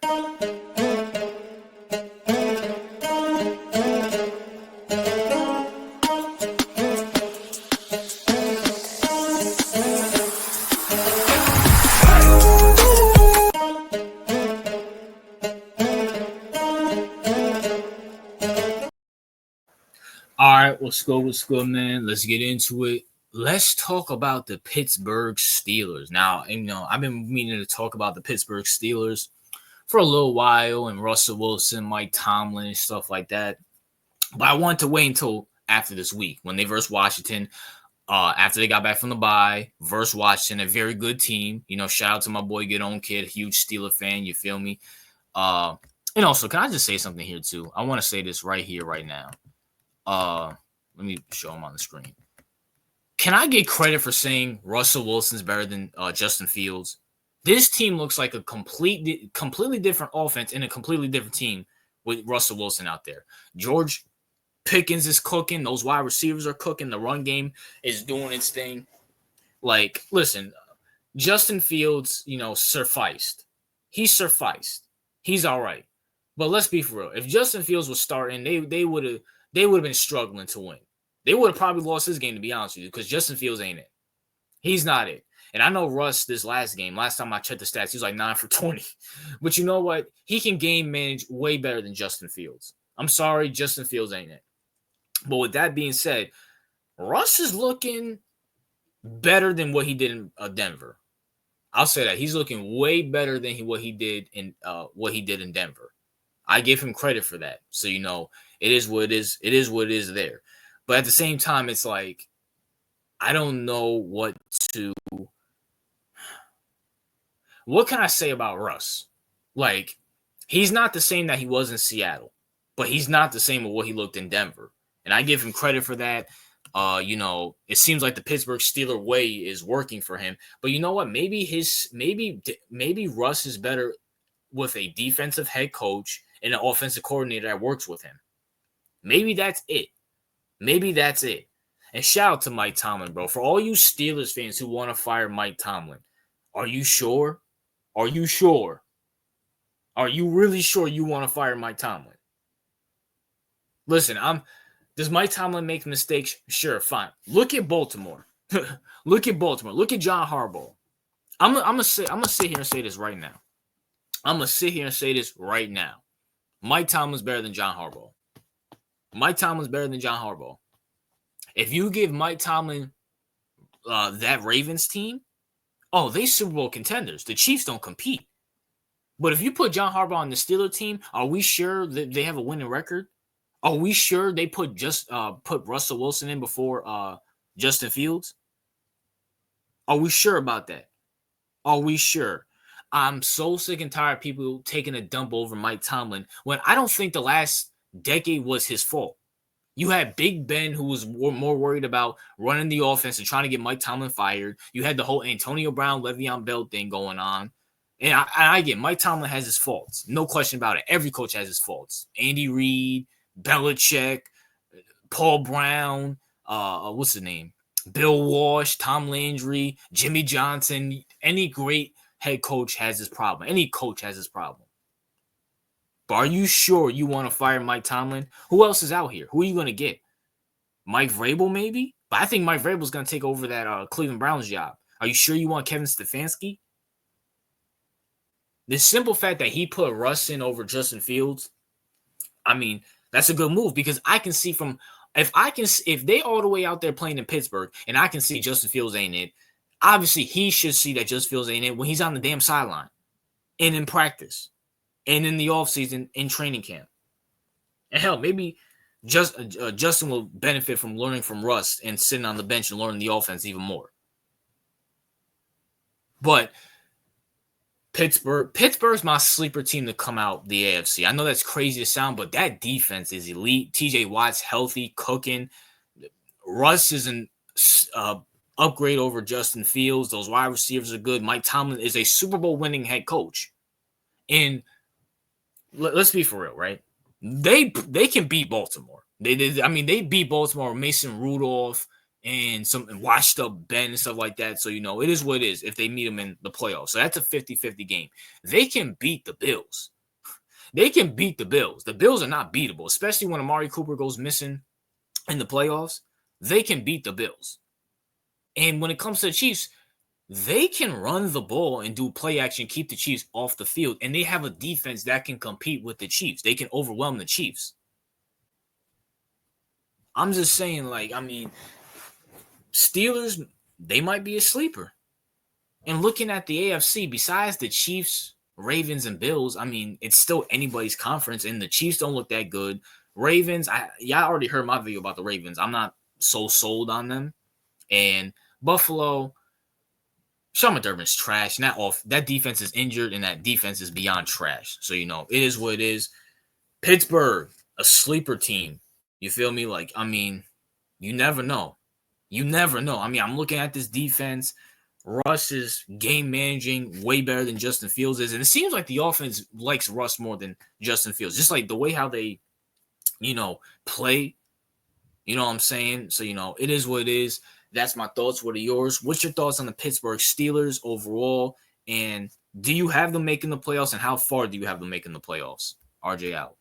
All right, what's good, man? Let's get into it. Let's talk about the Pittsburgh Steelers. Now, I've been meaning to talk about the Pittsburgh Steelers for a little while, and Russell Wilson, Mike Tomlin, and stuff like that. But I wanted to wait until after this week when they versus Washington. After they got back from the bye, versus Washington, a very good team. Shout out to my boy Get On Kid, huge Steeler fan. You feel me? And also, can I just say something here too? I want to say this right here, right now. Let me show him on the screen. Can I get credit for saying Russell Wilson's better than Justin Fields? This team looks like a completely different offense and a completely different team with Russell Wilson out there. George Pickens is cooking. Those wide receivers are cooking. The run game is doing its thing. Like, listen, Justin Fields, sufficed. He sufficed. He's all right. But let's be for real. If Justin Fields was starting, they would have been struggling to win. They would have probably lost this game, to be honest with you, because Justin Fields ain't it. He's not it. And I know Russ, this last time I checked the stats, he was like 9 for 20. But you know what? He can game manage way better than Justin Fields. I'm sorry, Justin Fields ain't it. But with that being said, Russ is looking better than what he did in Denver. I'll say that. He's looking way better than what he did in Denver. I give him credit for that. So, it is what it is. It is what it is there. But at the same time, it's like, I don't know what can I say about Russ? Like, he's not the same that he was in Seattle, but he's not the same with what he looked in Denver. And I give him credit for that. It seems like the Pittsburgh Steeler way is working for him. But you know what? Maybe Russ is better with a defensive head coach and an offensive coordinator that works with him. Maybe that's it. And shout out to Mike Tomlin, bro. For all you Steelers fans who want to fire Mike Tomlin, are you sure? Are you sure? Are you really sure you want to fire Mike Tomlin? Listen, does Mike Tomlin make mistakes? Sure, fine. Look at Baltimore. Look at Baltimore. Look at John Harbaugh. I'm gonna sit here and say this right now. Mike Tomlin's better than John Harbaugh. If you give Mike Tomlin that Ravens team, they Super Bowl contenders. The Chiefs don't compete. But if you put John Harbaugh on the Steelers team, are we sure that they have a winning record? Are we sure they put Russell Wilson in before Justin Fields? Are we sure about that? Are we sure? I'm so sick and tired of people taking a dump over Mike Tomlin when I don't think the last decade was his fault. You had Big Ben, who was more worried about running the offense and trying to get Mike Tomlin fired. You had the whole Antonio Brown, Le'Veon Bell thing going on. And I get Mike Tomlin has his faults. No question about it. Every coach has his faults. Andy Reid, Belichick, Paul Brown, what's his name? Bill Walsh, Tom Landry, Jimmy Johnson. Any great head coach has his problem. Any coach has his problem. But are you sure you want to fire Mike Tomlin? Who else is out here? Who are you going to get? Mike Vrabel, maybe? But I think Mike Vrabel is going to take over that Cleveland Browns job. Are you sure you want Kevin Stefanski? The simple fact that he put Russ in over Justin Fields, that's a good move because I can see if they all the way out there playing in Pittsburgh and I can see Justin Fields ain't it, obviously he should see that Justin Fields ain't it when he's on the damn sideline and in practice. And in the offseason, in training camp. And hell, maybe Justin will benefit from learning from Russ and sitting on the bench and learning the offense even more. But Pittsburgh's my sleeper team to come out the AFC. I know that's crazy to sound, but that defense is elite. tjwatt's healthy, cooking. Russ is an upgrade over Justin Fields. Those wide receivers are good. Mike Tomlin is a Super Bowl winning head coach. And let's be for real, right? They can beat Baltimore. They beat Baltimore with Mason Rudolph and some washed up Ben and stuff like that. So, it is what it is if they meet them in the playoffs. So that's a 50-50 game. They can beat the Bills. They can beat the Bills. The Bills are not beatable, especially when Amari Cooper goes missing in the playoffs. They can beat the Bills. And when it comes to the Chiefs, they can run the ball and do play action, keep the Chiefs off the field, and they have a defense that can compete with the Chiefs. They can overwhelm the Chiefs. I'm just saying, Steelers, they might be a sleeper. And looking at the AFC, besides the Chiefs, Ravens, and Bills, it's still anybody's conference, and the Chiefs don't look that good. Ravens, y'all already heard my video about the Ravens. I'm not so sold on them. And Buffalo, Sean McDermott's trash. That defense is injured, and that defense is beyond trash. So, it is what it is. Pittsburgh, a sleeper team. You feel me? You never know. You never know. I'm looking at this defense. Russ is game managing way better than Justin Fields is. And it seems like the offense likes Russ more than Justin Fields. Just like the way how they, play. You know what I'm saying? So, it is what it is. That's my thoughts. What are yours? What's your thoughts on the Pittsburgh Steelers overall? And do you have them making the playoffs? And how far do you have them making the playoffs? RJ out.